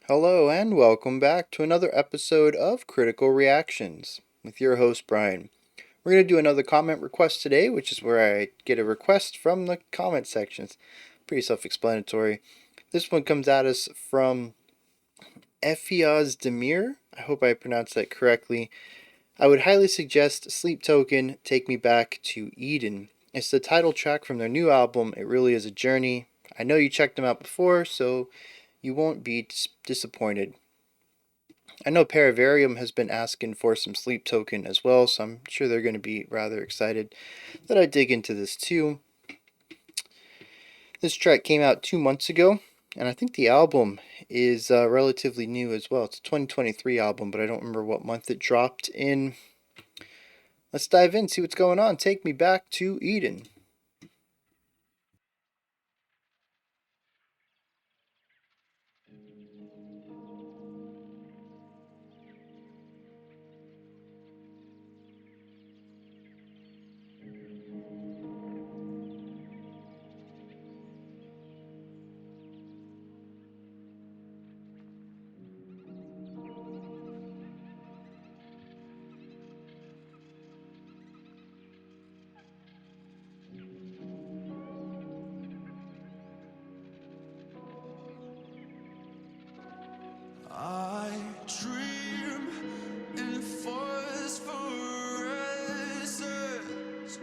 Hello, and welcome back to another episode of Critical Reactions with your host, Bryan. We're going to do another comment request today, which is where I get a request from the comment sections. Pretty self explanatory. This one comes at us from Efiaz Demir. I hope I pronounced that correctly. I would highly suggest Sleep Token Take Me Back to Eden. It's the title track from their new album. It really is a journey. I know you checked them out before, so you won't be disappointed. I know Paravarium has been asking for some Sleep Token as well, so I'm sure they're going to be rather excited that I dig into this too. This track came out 2 months ago, and I think the album is relatively new as well. It's a 2023 album, but I don't remember what month it dropped in. Let's dive in, see what's going on. Take Me Back to Eden. I dream in phosphorescence,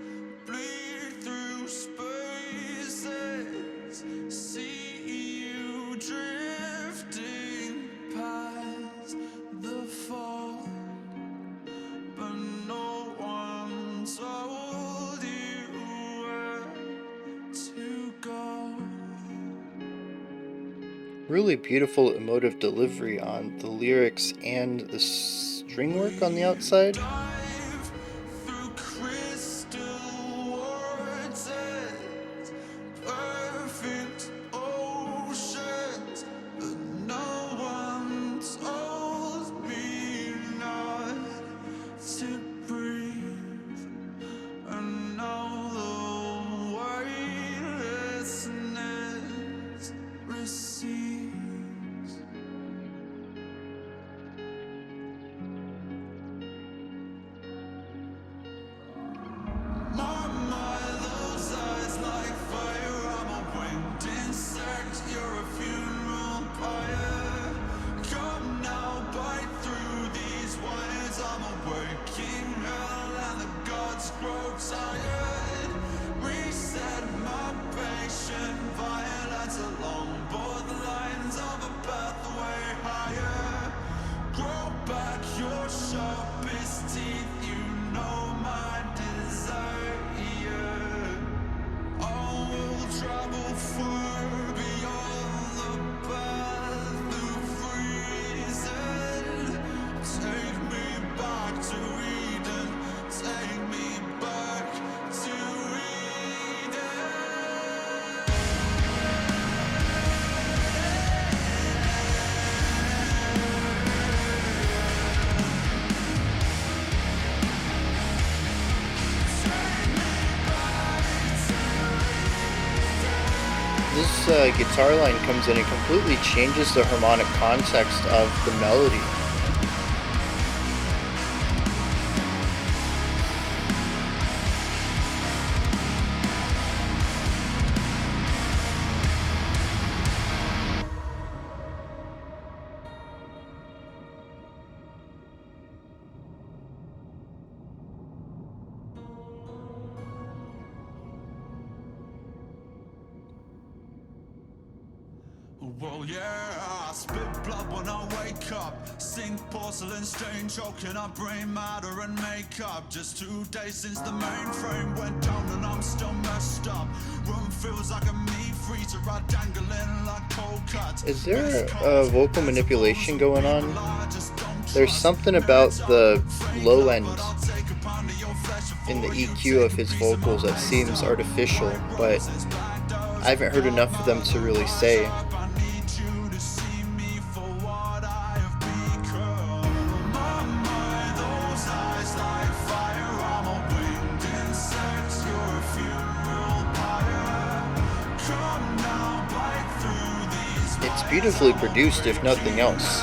bleed through spaces, see you drifting past the fall, but no one told you where to go. Really beautiful emotive delivery on the lyrics and the string work on the outside. Dive through crystal waters, perfect oceans, but no one told me not to breathe. And now the weightlessness recedes. Mama, those eyes like fire. I'm a winged insect. You're a funeral pyre. Come now, bite through these wires. I'm a waking hell, and the gods grow tired. Reset my patient violence along both lines of a pathway higher. Grow back your sharpest teeth. You know my desire. I will travel far beyond the path of reason. Take me back to Eden. Take me back to Eden. This guitar line comes in and completely changes the harmonic context of the melody. Well, yeah, I spit blood when I wake up. Sink porcelain stain, choking up brain matter and makeup. Just 2 days since the mainframe went down and I'm still messed up. Room feels like a meat freezer, I dangling like cold cuts. Is there vocal manipulation going on? There's something about the low end in the EQ of his vocals that seems artificial, but I haven't heard enough of them to really say. Come now, bite through these It's beautifully produced, if nothing else.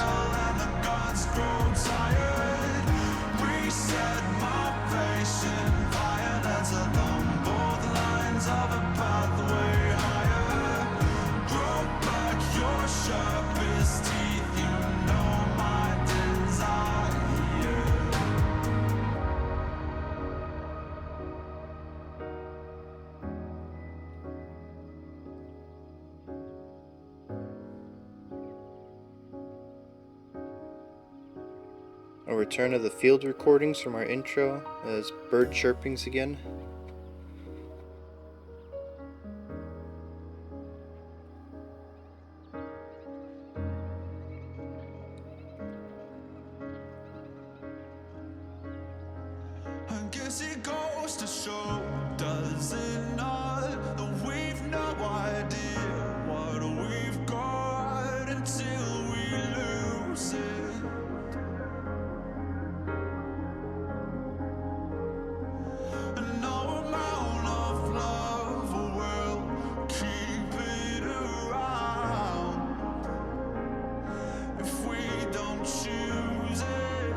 A return of the field recordings from our intro as bird chirpings again. I guess it goes to show, does it not, that we've no idea what we've got until we lose it. And no amount of love will keep it around if we don't choose it.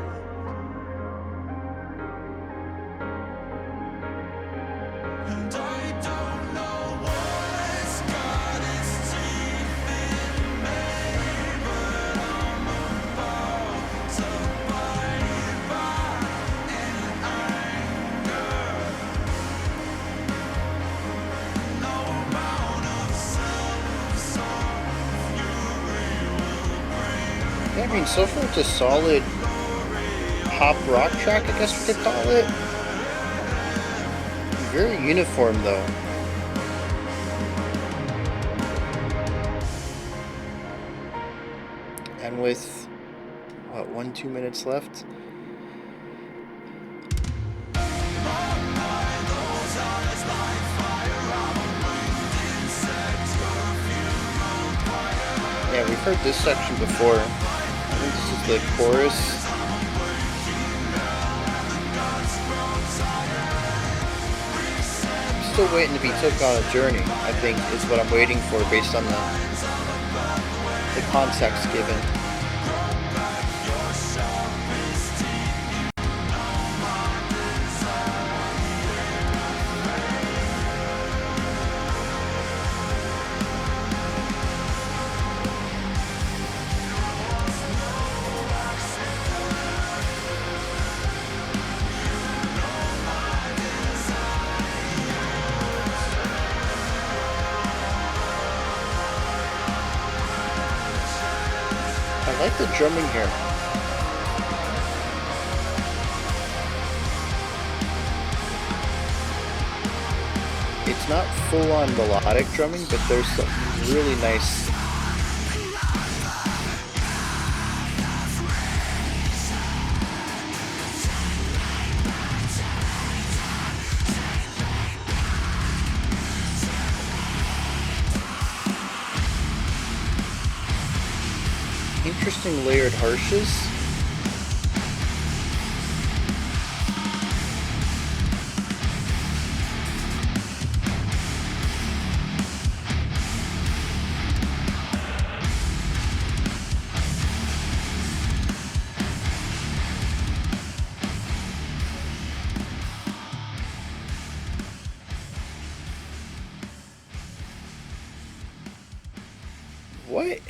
And I don't know what's got its teeth in me, but I'm about to bite back in anger. No amount of self-sorry will bring. Yeah, I mean, so far it's a solid pop rock track, I guess we could call it. Very uniform, though. And with, what, 1-2 minutes left? Yeah, we've heard this section before. I think this is the chorus. I'm still waiting to be took on a journey, I think, is what I'm waiting for based on the context given. I like the drumming here. It's not full-on melodic drumming, but there's some really nice interesting layered harshes. What?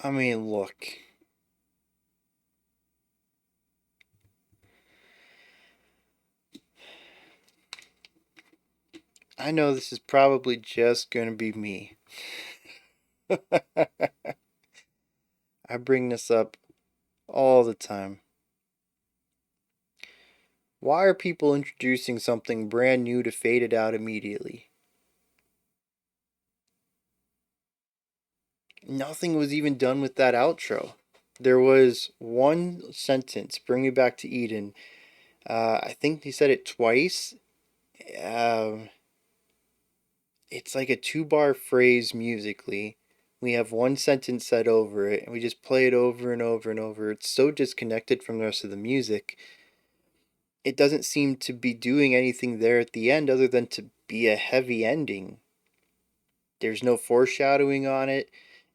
I mean, look. I know this is probably just gonna be me. I bring this up all the time. Why are people introducing something brand new to fade it out immediately? Nothing was even done with that outro. There was one sentence, bring me back to Eden. I think he said it twice. It's like a 2-bar phrase musically. We have one sentence said over it, and we just play it over and over and over. It's so disconnected from the rest of the music. It doesn't seem to be doing anything there at the end other than to be a heavy ending. There's no foreshadowing on it.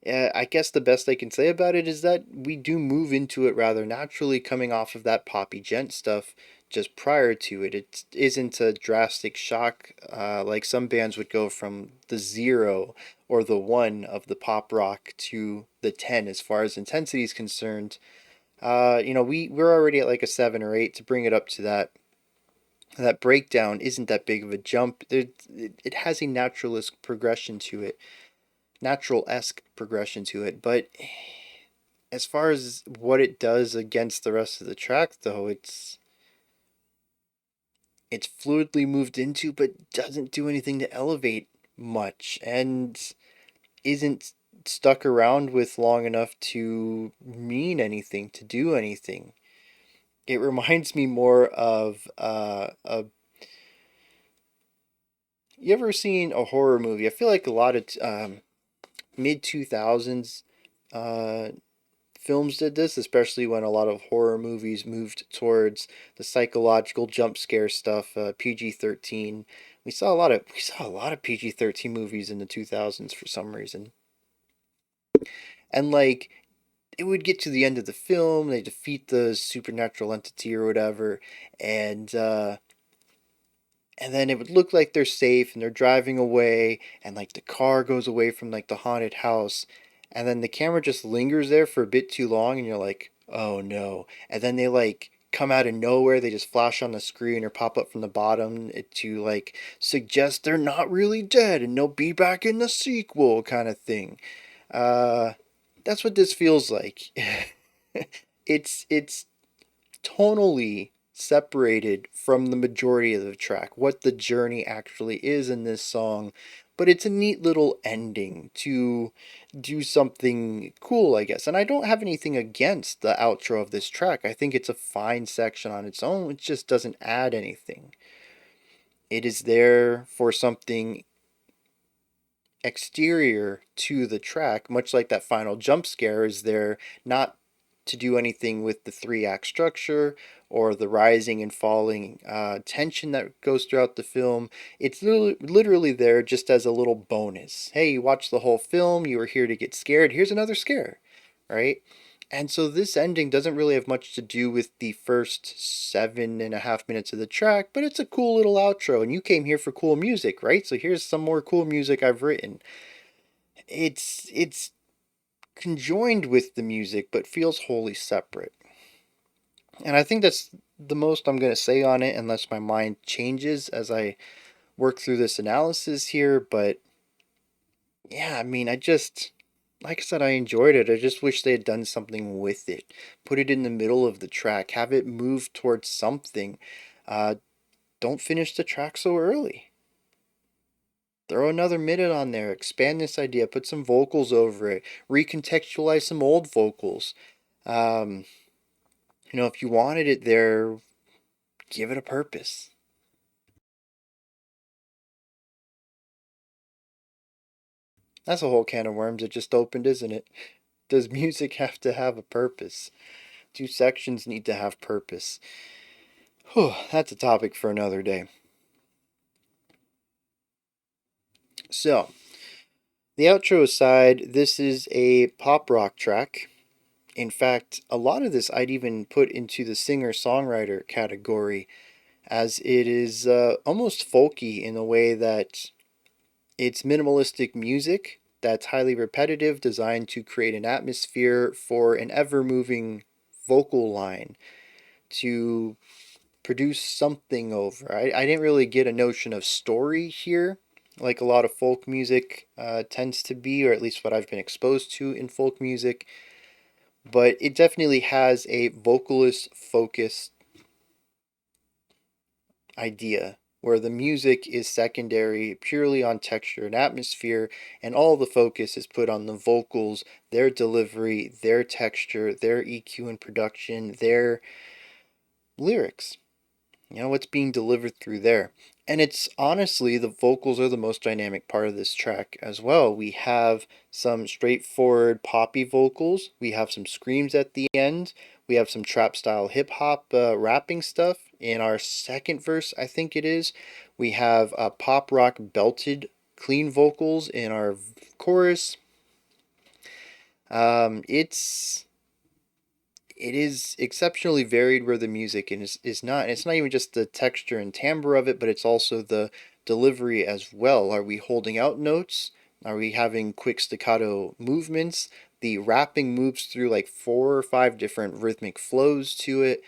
I guess the best I can say about it is that we do move into it rather naturally, coming off of that poppy gent stuff just prior to it. It isn't a drastic shock like some bands would go from the 0 or the 1 of the pop rock to the 10 as far as intensity is concerned. We're already at like a 7 or 8. To bring it up to that breakdown isn't that big of a jump. It has a naturalist progression to it, natural-esque progression to it, but as far as what it does against the rest of the track, though, it's fluidly moved into, but doesn't do anything to elevate much, and isn't stuck around with long enough to mean anything, to do anything. It reminds me more of a. You ever seen a horror movie? I feel like a lot of mid 2000s uh, films did this, especially when a lot of horror movies moved towards the psychological jump scare stuff, PG-13. We saw a lot of PG-13 movies in the 2000s for some reason. And like it would get to the end of the film, they defeat the supernatural entity or whatever, and and then it would look like they're safe and they're driving away, and like the car goes away from like the haunted house, and then the camera just lingers there for a bit too long, and you're like, oh no. And then they like come out of nowhere, they just flash on the screen or pop up from the bottom to like suggest they're not really dead and they'll be back in the sequel kind of thing. uh that's what this feels like. It's tonally separated from the majority of the track, what the journey actually is in this song. But it's a neat little ending to do something cool, I guess. And I don't have anything against the outro of this track. I think it's a fine section on its own. It just doesn't add anything. It is there for something exterior to the track, much like that final jump scare is there not to do anything with the three-act structure or the rising and falling tension that goes throughout the film. It's literally there just as a little bonus. Hey, you watched the whole film, you were here to get scared, here's another scare, right? And so this ending doesn't really have much to do with the first 7.5 minutes of the track, but it's a cool little outro. And you came here for cool music, right? So here's some more cool music I've written. It's conjoined with the music, but feels wholly separate. And I think that's the most I'm going to say on it, unless my mind changes as I work through this analysis here. But yeah, I mean, like I said, I enjoyed it. I just wish they had done something with it. Put it in the middle of the track, have it move towards something. Uh, don't finish the track so early. Throw another minute on there, expand this idea, put some vocals over it, recontextualize some old vocals. Um, if you wanted it there, give it a purpose. That's a whole can of worms it just opened, isn't it? Does music have to have a purpose? Two sections need to have purpose. Whew, that's a topic for another day. So, the outro aside, this is a pop rock track. In fact, a lot of this I'd even put into the singer-songwriter category, as it is almost folky in a way that it's minimalistic music that's highly repetitive, designed to create an atmosphere for an ever-moving vocal line to produce something over. I didn't really get a notion of story here, like a lot of folk music tends to be, or at least what I've been exposed to in folk music. But it definitely has a vocalist focused idea where the music is secondary purely on texture and atmosphere, and all the focus is put on the vocals, their delivery, their texture, their EQ and production, their lyrics. What's being delivered through there. And it's honestly, the vocals are the most dynamic part of this track as well. We have some straightforward poppy vocals, we have some screams at the end, we have some trap style hip hop rapping stuff in our second verse, I think it is. We have pop rock belted clean vocals in our chorus. It's it is exceptionally varied where the music is not. It's not even just the texture and timbre of it, but it's also the delivery as well. Are we holding out notes? Are we having quick staccato movements? The rapping moves through like 4 or 5 different rhythmic flows to it.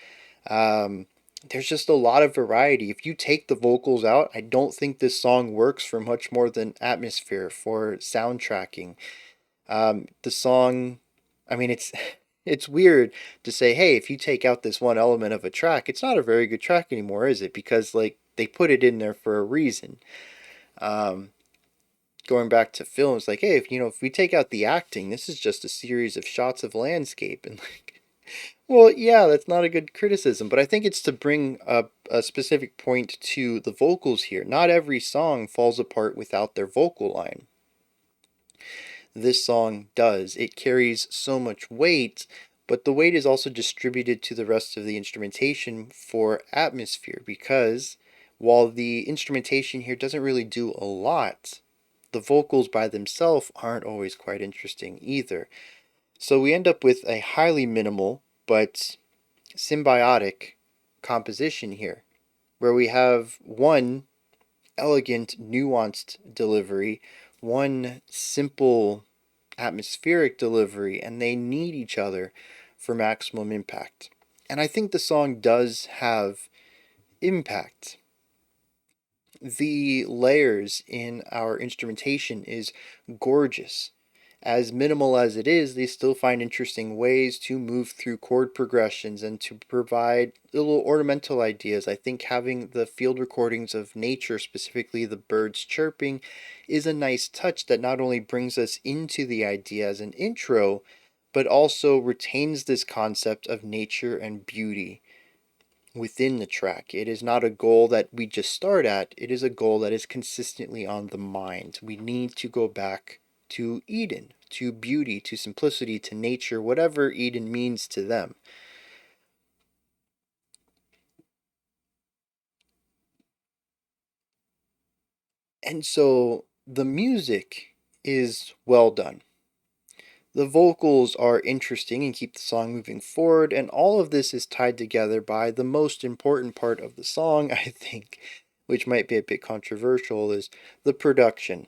Um, there's just a lot of variety. If you take the vocals out, I don't think this song works for much more than atmosphere, for soundtracking. The song, I mean, it's it's weird to say, hey, if you take out this one element of a track, it's not a very good track anymore, is it? Because like they put it in there for a reason. Um, Going back to films, like, hey, if we take out the acting, this is just a series of shots of landscape, and like, well, yeah, that's not a good criticism, but I think it's to bring up a specific point to the vocals here. Not every song falls apart without their vocal line. This song does. It carries so much weight, but the weight is also distributed to the rest of the instrumentation for atmosphere because while the instrumentation here doesn't really do a lot, the vocals by themselves aren't always quite interesting either. So we end up with a highly minimal but symbiotic composition here, where we have one elegant, nuanced delivery, one simple atmospheric delivery, and they need each other for maximum impact. And I think the song does have impact. The layers in our instrumentation is gorgeous. As minimal as it is, they still find interesting ways to move through chord progressions and to provide little ornamental ideas. I think having the field recordings of nature, specifically the birds chirping, is a nice touch that not only brings us into the idea as an intro, but also retains this concept of nature and beauty within the track. It is not a goal that we just start at, it is a goal that is consistently on the mind. We need to go back to Eden, to beauty, to simplicity, to nature, whatever Eden means to them. And so the music is well done. The vocals are interesting and keep the song moving forward, and all of this is tied together by the most important part of the song, I think, which might be a bit controversial, is the production.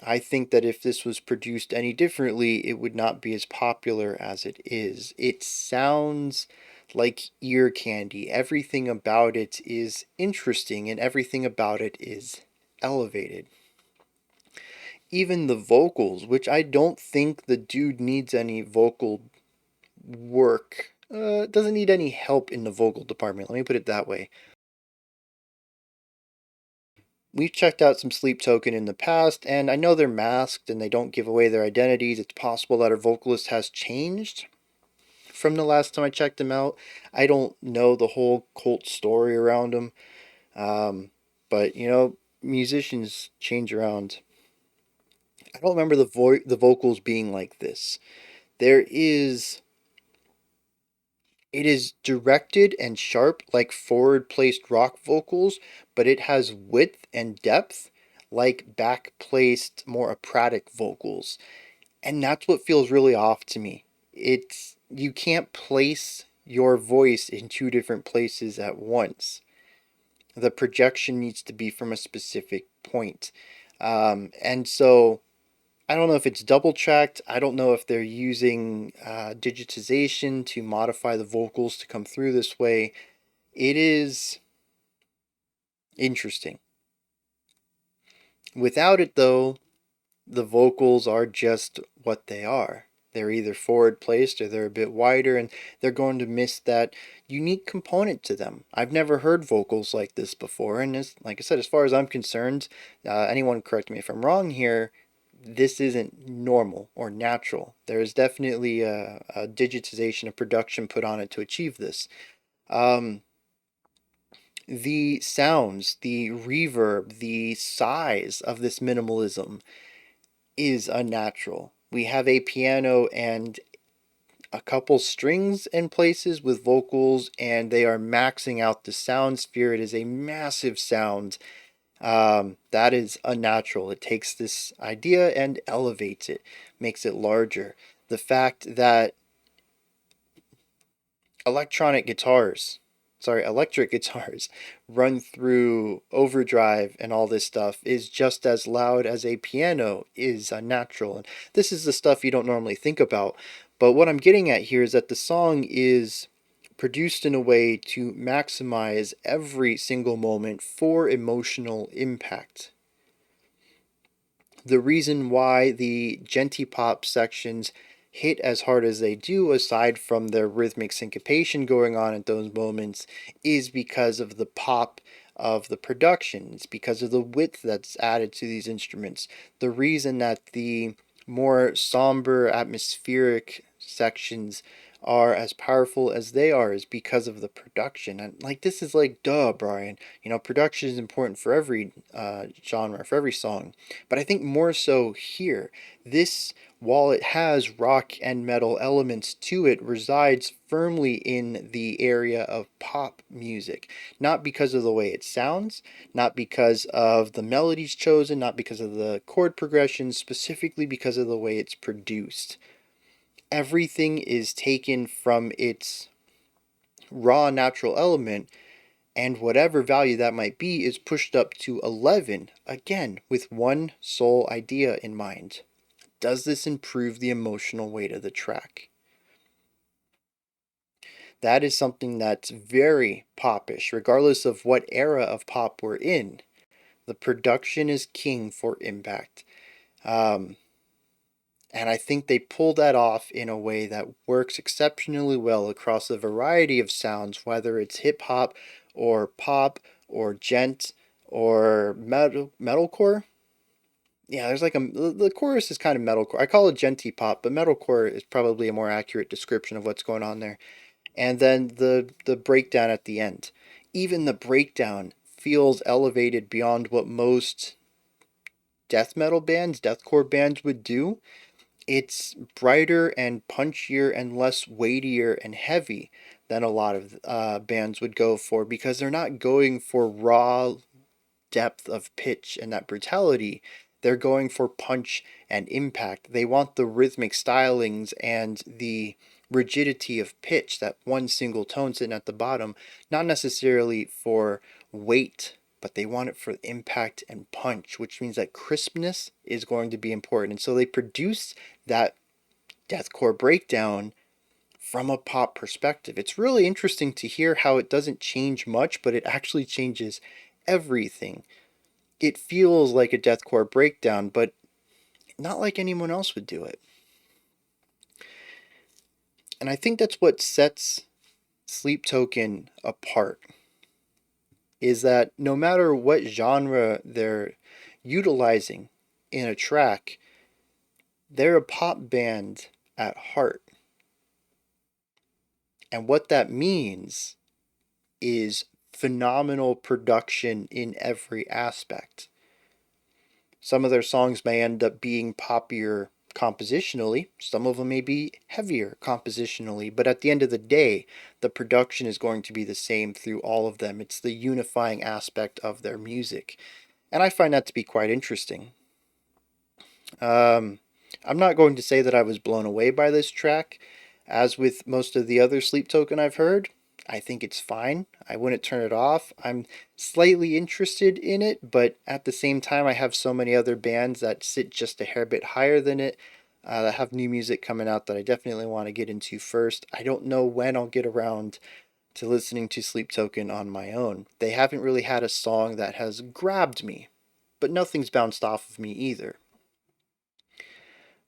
I think that if this was produced any differently, it would not be as popular as it is. It sounds like ear candy. Everything about it is interesting, and everything about it is elevated. Even the vocals, which I don't think the dude needs any vocal work, doesn't need any help in the vocal department. Let me put it that way. We've checked out some Sleep Token in the past, and I know they're masked and they don't give away their identities. It's possible that our vocalist has changed from the last time I checked him out. I don't know the whole cult story around him, but musicians change around. I don't remember the vocals being like this. There is It is directed and sharp like forward placed rock vocals, but it has width and depth like back placed, more operatic vocals. And that's what feels really off to me. You can't place your voice in 2 different places at once. The projection needs to be from a specific point. And so I don't know if it's double tracked. I don't know if they're using digitization to modify the vocals to come through this way. It is interesting. Without it, though, the vocals are just what they are. They're either forward placed or they're a bit wider, and they're going to miss that unique component to them. I've never heard vocals like this before, and like I said, as far as I'm concerned, anyone correct me if I'm wrong here, this isn't normal or natural. There is definitely a digitization, a production put on it to achieve this. Um, The sounds, the reverb, the size of this minimalism is unnatural. We have a piano and a couple strings in places with vocals, and they are maxing out the sound sphere. It is a massive sound. That is unnatural. It takes this idea and elevates it, makes it larger. The fact that electronic guitars, electric guitars run through overdrive and all this stuff is just as loud as a piano is unnatural. And this is the stuff you don't normally think about. But what I'm getting at here is that the song is produced in a way to maximize every single moment for emotional impact. The reason why the genty pop sections hit as hard as they do, aside from their rhythmic syncopation going on at those moments, is because of the pop of the production. It's because of the width that's added to these instruments. The reason that the more somber, atmospheric sections are as powerful as they are is because of the production. And like, this is like, duh, Bryan. You know, production is important for every genre, for every song. But I think more so here, this, while it has rock and metal elements to it, resides firmly in the area of pop music. Not because of the way it sounds, not because of the melodies chosen, not because of the chord progressions, specifically because of the way it's produced. Everything is taken from its raw natural element, and whatever value that might be is pushed up to 11, again, with one sole idea in mind. Does this improve the emotional weight of the track? That is something that's very popish, regardless of what era of pop we're in. The production is king for impact. Um, And I think they pull that off in a way that works exceptionally well across a variety of sounds, whether it's hip hop or pop or gent or metalcore. Yeah, there's like the chorus is kind of metalcore. I call it genty pop, but metalcore is probably a more accurate description of what's going on there. And then the breakdown at the end. Even the breakdown feels elevated beyond what most death metal bands, deathcore bands would do. It's brighter and punchier and less weightier and heavy than a lot of bands would go for, because they're not going for raw depth of pitch and that brutality. They're going for punch and impact. They want the rhythmic stylings and the rigidity of pitch, that one single tone sitting at the bottom, not necessarily for weight, but they want it for impact and punch, which means that crispness is going to be important. And so they produce that deathcore breakdown from a pop perspective. It's really interesting to hear how it doesn't change much, but it actually changes everything. It feels like a deathcore breakdown, but not like anyone else would do it. And I think that's what sets Sleep Token apart, is that no matter what genre they're utilizing in a track, they're a pop band at heart. And what that means is phenomenal production in every aspect. Some of their songs may end up being poppier compositionally, some of them may be heavier compositionally, but at the end of the day, the production is going to be the same through all of them. It's the unifying aspect of their music. And I find that to be quite interesting. I'm not going to say that I was blown away by this track. As with most of the other Sleep Token I've heard, I think it's fine. I wouldn't turn it off. I'm slightly interested in it, but at the same time, I have so many other bands that sit just a hair bit higher than it, that have new music coming out that I definitely want to get into first. I don't know when I'll get around to listening to Sleep Token on my own. They haven't really had a song that has grabbed me, but nothing's bounced off of me either.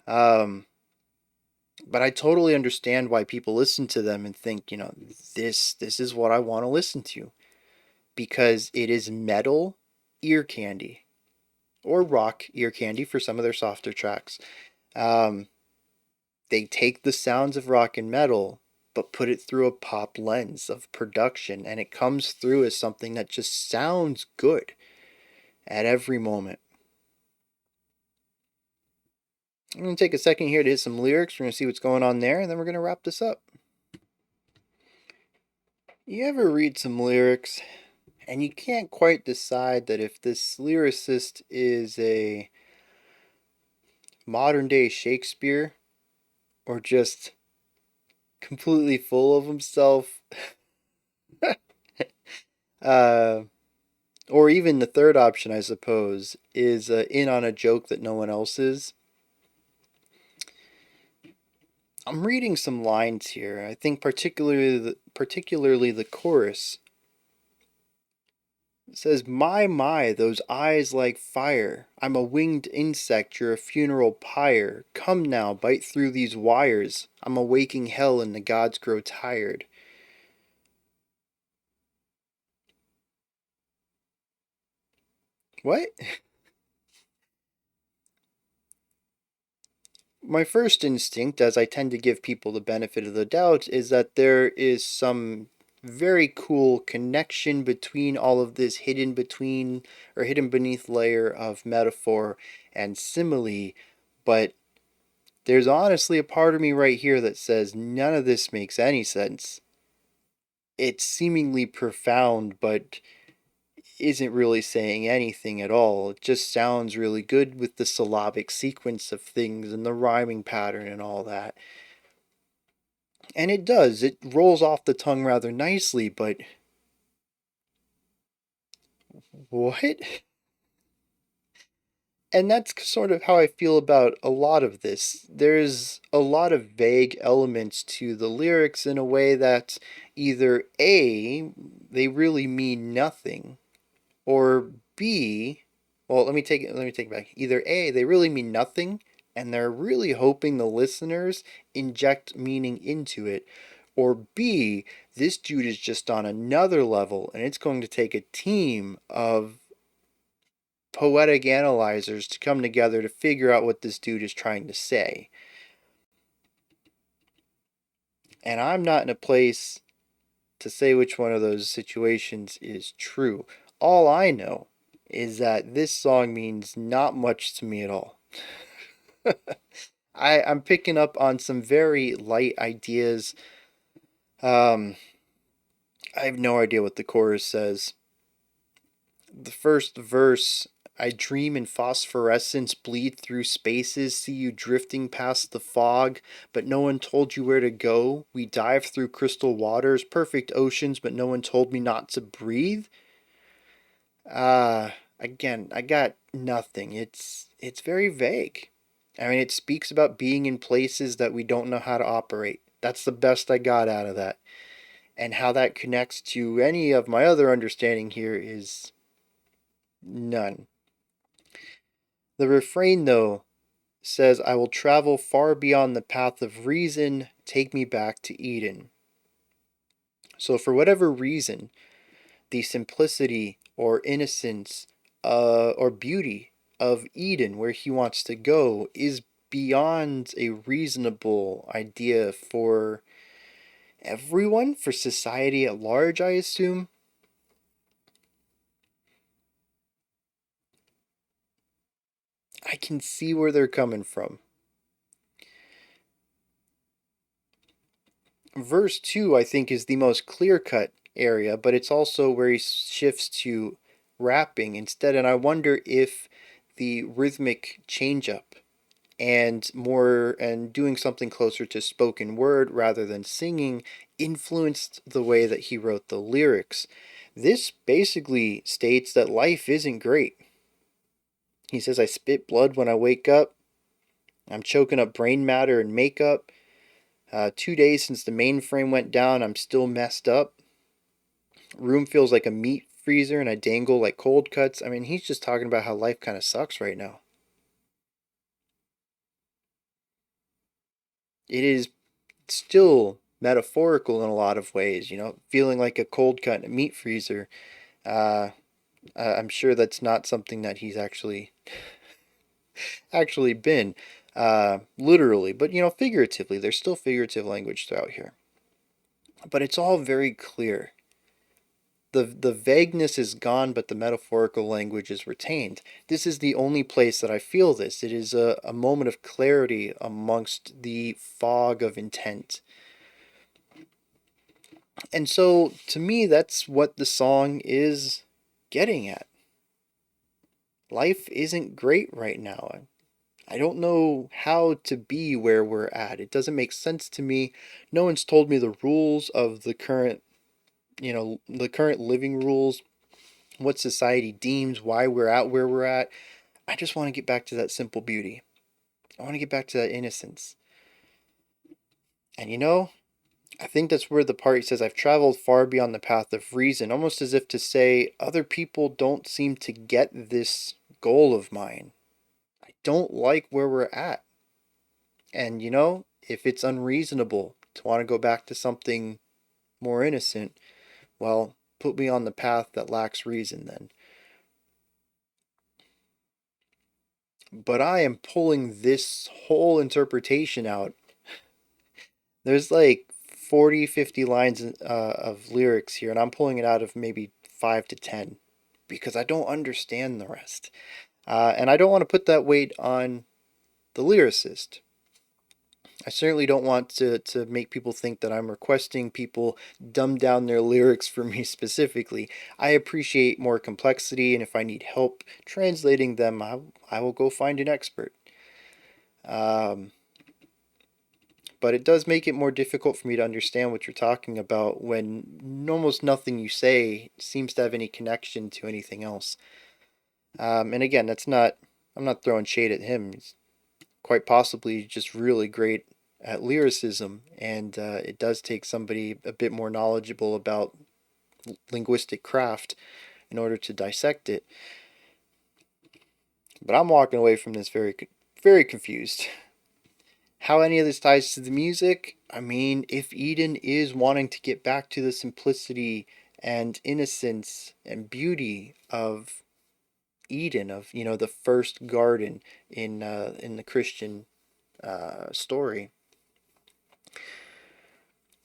Um, but I totally understand why people listen to them and think, this is what I want to listen to, because it is metal ear candy, or rock ear candy for some of their softer tracks. Um, they take the sounds of rock and metal but put it through a pop lens of production, and it comes through as something that just sounds good at every moment. I'm going to take a second here to hit some lyrics. We're going to see what's going on there, and then we're going to wrap this up. You ever read some lyrics and you can't quite decide that if this lyricist is a modern day Shakespeare or just completely full of himself? uh, or even the third option, I suppose, is in on a joke that no one else is. I'm reading some lines here. I think particularly the chorus. It says, my, those eyes like fire. I'm a winged insect, you're a funeral pyre. Come now, bite through these wires. I'm a waking hell and the gods grow tired. What? My first instinct, as I tend to give people the benefit of the doubt, is that there is some very cool connection between all of this hidden beneath layer of metaphor and simile, but there's honestly a part of me right here that says none of this makes any sense. It's seemingly profound, but isn't really saying anything at all. It just sounds really good with the syllabic sequence of things and the rhyming pattern and all that. And it does, it rolls off the tongue rather nicely, but what? And that's sort of how I feel about a lot of this. There's a lot of vague elements to the lyrics in a way that either A, they really mean nothing, or B, well, let me take it back. Either A, they really mean nothing and they're really hoping the listeners inject meaning into it, or B, this dude is just on another level and it's going to take a team of poetic analyzers to come together to figure out what this dude is trying to say. And I'm not in a place to say which one of those situations is true. All I know is that this song means not much to me at all. I'm picking up on some very light ideas. Um, I have no idea what the chorus says. The first verse, I dream in phosphorescence, bleed through spaces, see you drifting past the fog, but no one told you where to go. We dive through crystal waters, perfect oceans, but no one told me not to breathe. Again, I got nothing. It's very vague. I mean, it speaks about being in places that we don't know how to operate. That's the best I got out of that. And how that connects to any of my other understanding here is none. The refrain, though, says, I will travel far beyond the path of reason, take me back to Eden. So, for whatever reason, the simplicity or innocence or beauty of Eden, where he wants to go, is beyond a reasonable idea for everyone, for society at large, I assume. I can see where they're coming from. Verse 2, I think, is the most clear cut area, but it's also where he shifts to rapping instead. And I wonder if the rhythmic change up and doing something closer to spoken word rather than singing influenced the way that he wrote the lyrics. This basically states that life isn't great. He says, I spit blood when I wake up. I'm choking up brain matter and makeup. 2 days since the mainframe went down, I'm still messed up. Room feels like a meat freezer and I dangle like cold cuts. I mean, he's just talking about how life kind of sucks right now. It is still metaphorical in a lot of ways, feeling like a cold cut in a meat freezer. Uh, I'm sure that's not something that he's actually been literally, but figuratively. There's still figurative language throughout here. but it's all very clear. The vagueness is gone, but the metaphorical language is retained. This is the only place that I feel this. It is a moment of clarity amongst the fog of intent. And so, to me, that's what the song is getting at. Life isn't great right now. I don't know how to be where we're at. It doesn't make sense to me. No one's told me the rules of the current, the current living rules, what society deems, why we're at where we're at. I just want to get back to that simple beauty. I want to get back to that innocence. And I think that's where the part says, I've traveled far beyond the path of reason, almost as if to say, other people don't seem to get this goal of mine. I don't like where we're at. And if it's unreasonable to want to go back to something more innocent, well, put me on the path that lacks reason then. But I am pulling this whole interpretation out. There's like 40, 50 lines of lyrics here, and I'm pulling it out of maybe 5 to 10 because I don't understand the rest. And I don't want to put that weight on the lyricist. I certainly don't want to make people think that I'm requesting people dumb down their lyrics for me specifically. I appreciate more complexity, and if I need help translating them, I will go find an expert. Um, but it does make it more difficult for me to understand what you're talking about when almost nothing you say seems to have any connection to anything else. And again, I'm not throwing shade at him. He's quite possibly just really great at lyricism, and it does take somebody a bit more knowledgeable about linguistic craft in order to dissect it. But I'm walking away from this very, very confused. How any of this ties to the music? I mean, if Eden is wanting to get back to the simplicity and innocence and beauty of Eden, of the first garden in the Christian story,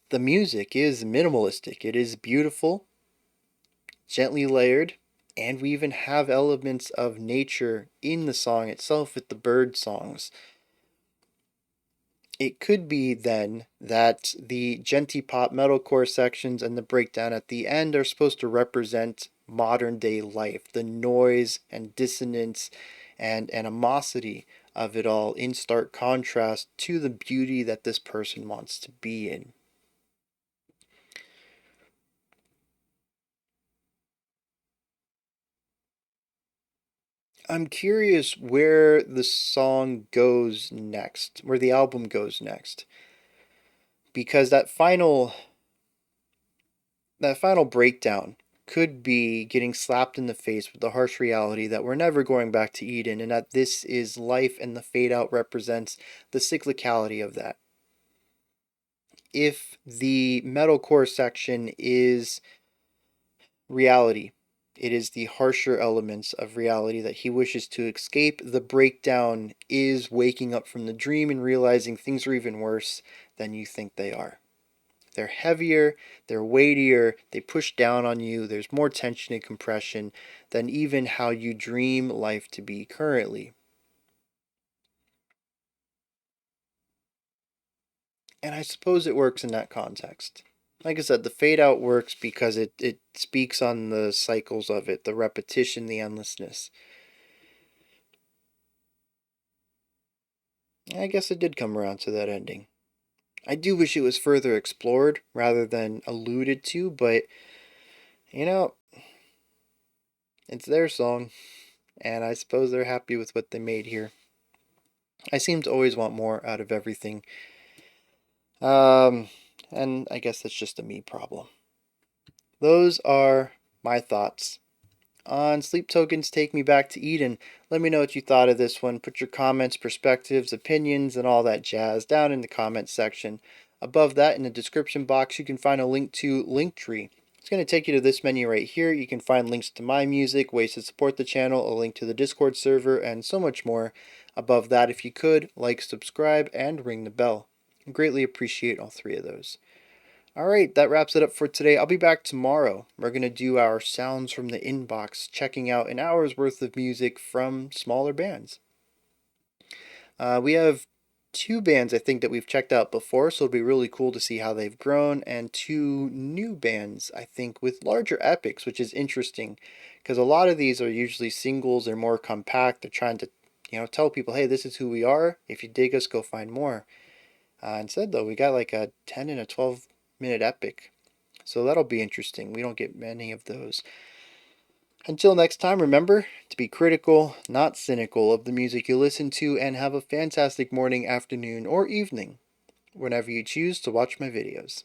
the music is minimalistic. It is beautiful, gently layered, and we even have elements of nature in the song itself with the bird songs. It could be then that the genty pop metalcore sections and the breakdown at the end are supposed to represent modern day life, the noise and dissonance and animosity of it all in stark contrast to the beauty that this person wants to be in. I'm curious where the song goes next, where the album goes next, because that final breakdown could be getting slapped in the face with the harsh reality that we're never going back to Eden and that this is life and the fade out represents the cyclicality of that. If the metalcore section is reality, it is the harsher elements of reality that he wishes to escape. The breakdown is waking up from the dream and realizing things are even worse than you think they are. They're heavier, they're weightier, they push down on you, there's more tension and compression than even how you dream life to be currently. And I suppose it works in that context. Like I said, the fade out works because it speaks on the cycles of it, the repetition, the endlessness. I guess it did come around to that ending. I do wish it was further explored rather than alluded to, but you know, it's their song, and I suppose they're happy with what they made here. I seem to always want more out of everything. Um, and I guess that's just a me problem. Those are my thoughts on Sleep Tokens Take Me Back to Eden. Let me know what you thought of this one. Put your comments, perspectives, opinions, and all that jazz down in the comments section. Above that, in the description box, you can find a link to Linktree. It's going to take you to this menu right here. You can find links to my music, ways to support the channel, a link to the Discord server, and so much more. Above that, if you could, like, subscribe, and ring the bell. I greatly appreciate all three of those. Alright, that wraps it up for today. I'll be back tomorrow. We're going to do our sounds from the inbox, checking out an hour's worth of music from smaller bands. We have two bands I think that we've checked out before, so it'll be really cool to see how they've grown, and two new bands I think with larger epics, which is interesting because a lot of these are usually singles. They're more compact. They're trying to, tell people, hey, this is who we are. If you dig us, go find more. Instead, though, we got like a 10 and a 12-minute epic. So that'll be interesting. We don't get many of those. Until next time, remember to be critical, not cynical of the music you listen to, and have a fantastic morning, afternoon, or evening whenever you choose to watch my videos.